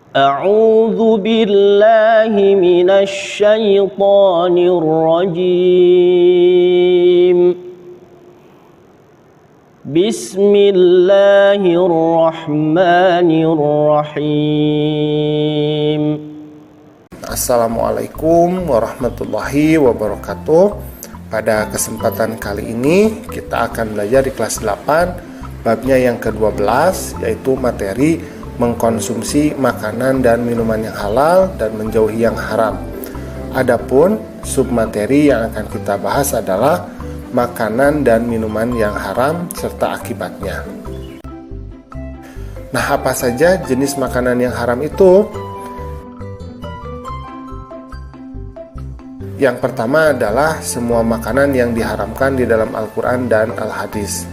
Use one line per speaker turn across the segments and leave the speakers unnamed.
أعوذ بالله من الشيطان الرجيم بسم الله الرحمن الرحيم.
Assalamualaikum warahmatullahi wabarakatuh. Pada kesempatan kali ini kita akan belajar di kelas 8 babnya yang ke-12, yaitu materi mengkonsumsi makanan dan minuman yang halal dan menjauhi yang haram. Adapun submateri yang akan kita bahas adalah makanan dan minuman yang haram serta akibatnya. Nah, apa saja jenis makanan yang haram itu? Yang pertama adalah semua makanan yang diharamkan di dalam Al-Quran dan Al-Hadis.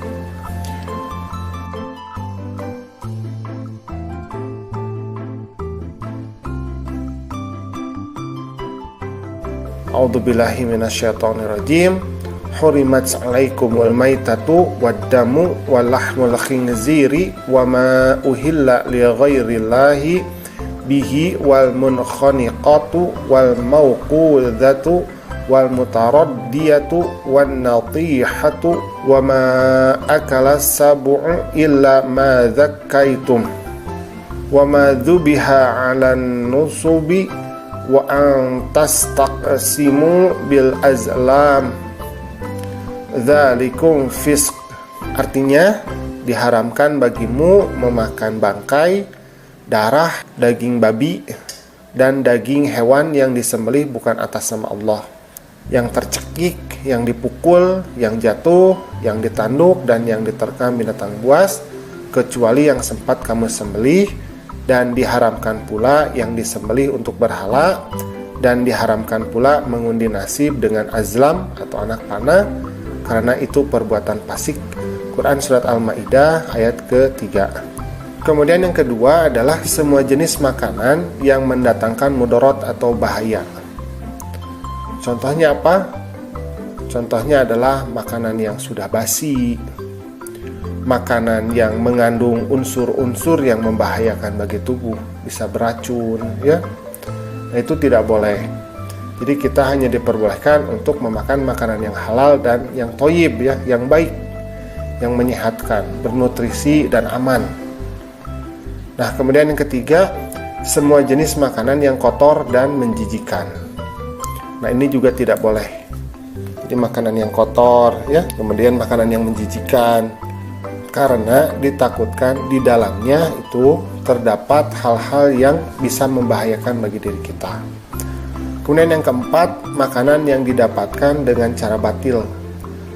A'udzubillahi minasyaitonirrajim. Hurimat 'alaikumul maitatu wad-damu wal lahmul khinziri wa ma uhilla li ghairillahi bihi wal munkhaniqatu wal mawqudatu wal mutaraddiyatu wan natihatu wa ma akala sab'u illa ma zakkaitum wa ma dhubiha 'alan nusubi wa an tastaqsimu bil azlam dzalikum fisq. Artinya, diharamkan bagimu memakan bangkai, darah, daging babi, dan daging hewan yang disembelih bukan atas nama Allah, yang tercekik, yang dipukul, yang jatuh, yang ditanduk, dan yang diterkam binatang buas, kecuali yang sempat kamu sembelih. Dan diharamkan pula yang disembelih untuk berhala, dan diharamkan pula mengundi nasib dengan azlam atau anak panah, karena itu perbuatan fasik. Quran Surat Al-Ma'idah ayat ke-3. Kemudian yang kedua adalah semua jenis makanan yang mendatangkan mudarat atau bahaya. Contohnya apa? Contohnya adalah makanan yang sudah basi, makanan yang mengandung unsur-unsur yang membahayakan bagi tubuh, bisa beracun, ya. Nah, itu tidak boleh. Jadi kita hanya diperbolehkan untuk memakan makanan yang halal dan yang thayyib, ya, yang baik, yang menyehatkan, bernutrisi dan aman. Nah, kemudian yang ketiga, semua jenis makanan yang kotor dan menjijikan. Nah, ini juga tidak boleh. Jadi makanan yang kotor, ya, kemudian makanan yang menjijikan, karena ditakutkan di dalamnya itu terdapat hal-hal yang bisa membahayakan bagi diri kita. Kemudian yang keempat, makanan yang didapatkan dengan cara batil.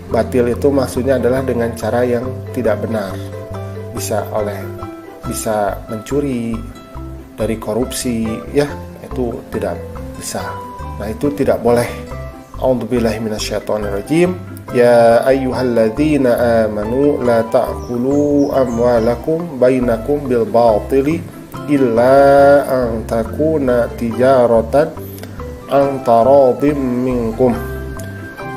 Batil itu maksudnya adalah dengan cara yang tidak benar. Bisa mencuri, dari korupsi, ya, itu tidak bisa. Nah, itu tidak boleh. A'udzubillahi minasyaitonirrajim. Ya ayyuhalladzina amanu la ta'kulu amwalakum bainakum bil batili illa an takuna tijaratan an taradim minkum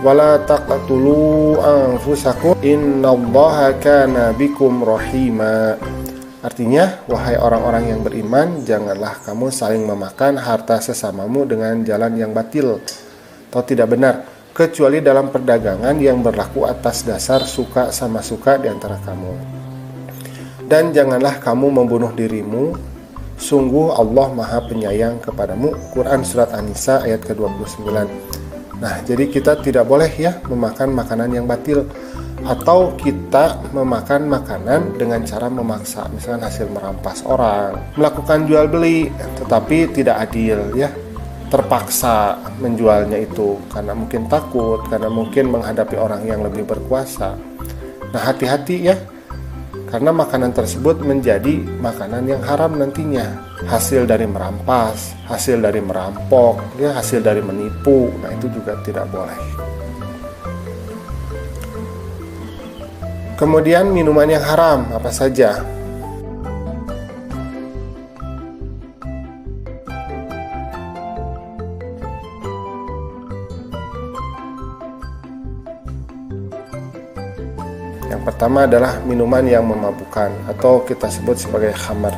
wala taqtulu anfusakum innallaha kana bikum rahima. Artinya, wahai orang-orang yang beriman, janganlah kamu saling memakan harta sesamamu dengan jalan yang batil atau tidak benar, kecuali dalam perdagangan yang berlaku atas dasar suka sama suka di antara kamu. Dan janganlah kamu membunuh dirimu, sungguh Allah Maha Penyayang kepadamu. Quran Surat An-Nisa ayat ke-29. Nah, jadi kita tidak boleh, ya, memakan makanan yang batil, atau kita memakan makanan dengan cara memaksa, misalkan hasil merampas orang, melakukan jual beli tetapi tidak adil, ya, terpaksa menjualnya itu karena mungkin takut, karena mungkin menghadapi orang yang lebih berkuasa. Nah, hati-hati, ya, karena makanan tersebut menjadi makanan yang haram nantinya, hasil dari merampas, hasil dari merampok, ya, hasil dari menipu. Nah, itu juga tidak boleh. Kemudian minuman yang haram apa saja? Yang pertama adalah minuman yang memabukkan atau kita sebut sebagai khamar.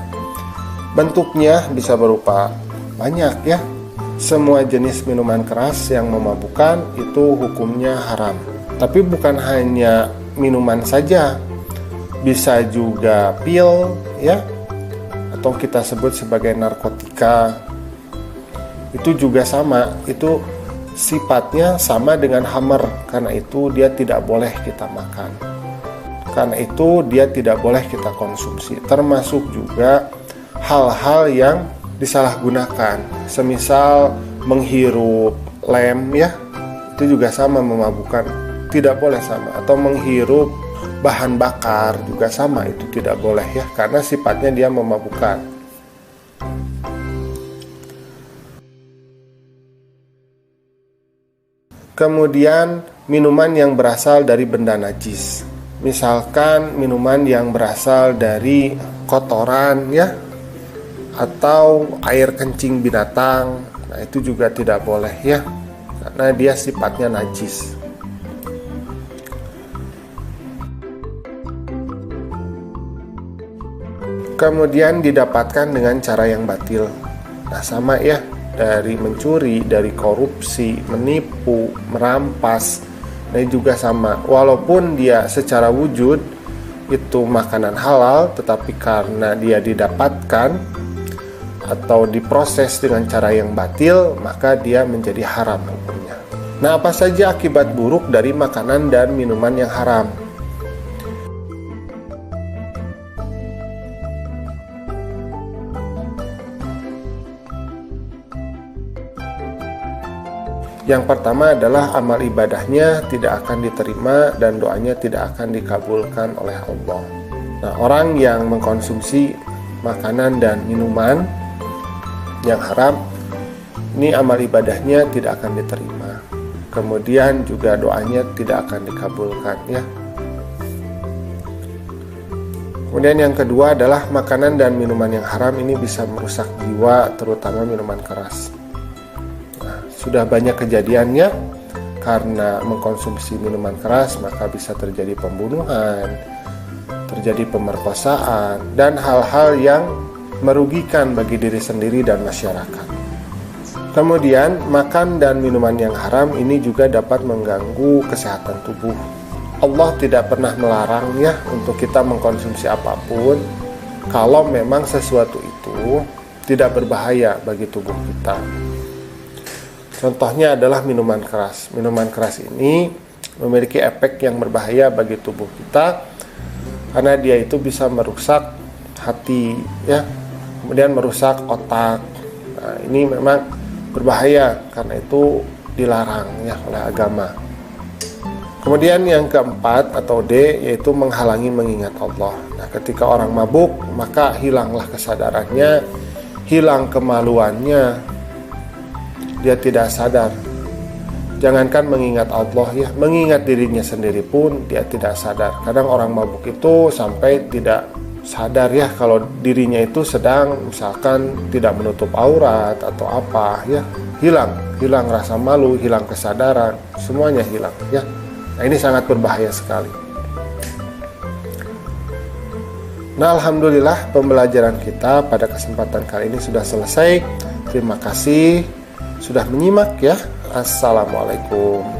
Bentuknya bisa berupa banyak ya. Semua jenis minuman keras yang memabukkan itu hukumnya haram. Tapi bukan hanya minuman saja, bisa juga pil ya, atau kita sebut sebagai narkotika. Itu juga sama, itu sifatnya sama dengan khamr, karena itu dia tidak boleh kita makan. Karena itu dia tidak boleh kita konsumsi. Termasuk juga hal-hal yang disalahgunakan, semisal menghirup lem ya, itu juga sama memabukkan, tidak boleh sama. Atau menghirup bahan bakar juga sama, itu tidak boleh ya, karena sifatnya dia memabukkan. Kemudian minuman yang berasal dari benda najis, misalkan minuman yang berasal dari kotoran ya, atau air kencing binatang, nah itu juga tidak boleh ya, karena dia sifatnya najis. Kemudian didapatkan dengan cara yang batil, nah sama ya, dari mencuri, dari korupsi, menipu, merampas, nah juga sama. Walaupun dia secara wujud itu makanan halal, tetapi karena dia didapatkan atau diproses dengan cara yang batil, maka dia menjadi haram hukumnya. Nah, apa saja akibat buruk dari makanan dan minuman yang haram? Yang pertama adalah amal ibadahnya tidak akan diterima dan doanya tidak akan dikabulkan oleh Allah. Nah, orang yang mengkonsumsi makanan dan minuman yang haram, ini amal ibadahnya tidak akan diterima. Kemudian juga doanya tidak akan dikabulkan ya. Kemudian yang kedua adalah makanan dan minuman yang haram ini bisa merusak jiwa, terutama minuman keras. Nah, sudah banyak kejadiannya, karena mengkonsumsi minuman keras maka bisa terjadi pembunuhan, terjadi pemerkosaan, dan hal-hal yang merugikan bagi diri sendiri dan masyarakat. Kemudian, makan dan minuman yang haram ini juga dapat mengganggu kesehatan tubuh. Allah tidak pernah melarangnya untuk kita mengkonsumsi apapun kalau memang sesuatu itu tidak berbahaya bagi tubuh kita. Contohnya adalah minuman keras. Minuman keras ini memiliki efek yang berbahaya bagi tubuh kita karena dia itu bisa merusak hati ya, kemudian merusak otak. Nah, ini memang berbahaya, karena itu dilarang ya oleh agama. Kemudian yang keempat atau D, yaitu menghalangi mengingat Allah. Nah, ketika orang mabuk, maka hilanglah kesadarannya, hilang kemaluannya, dia tidak sadar. Jangankan mengingat Allah ya, mengingat dirinya sendiri pun dia tidak sadar. Kadang orang mabuk itu sampai tidak sadar ya kalau dirinya itu sedang misalkan tidak menutup aurat atau apa ya, hilang rasa malu, hilang kesadaran, semuanya hilang ya. Nah, ini sangat berbahaya sekali. Nah, alhamdulillah pembelajaran kita pada kesempatan kali ini sudah selesai. Terima kasih sudah menyimak ya. Assalamualaikum.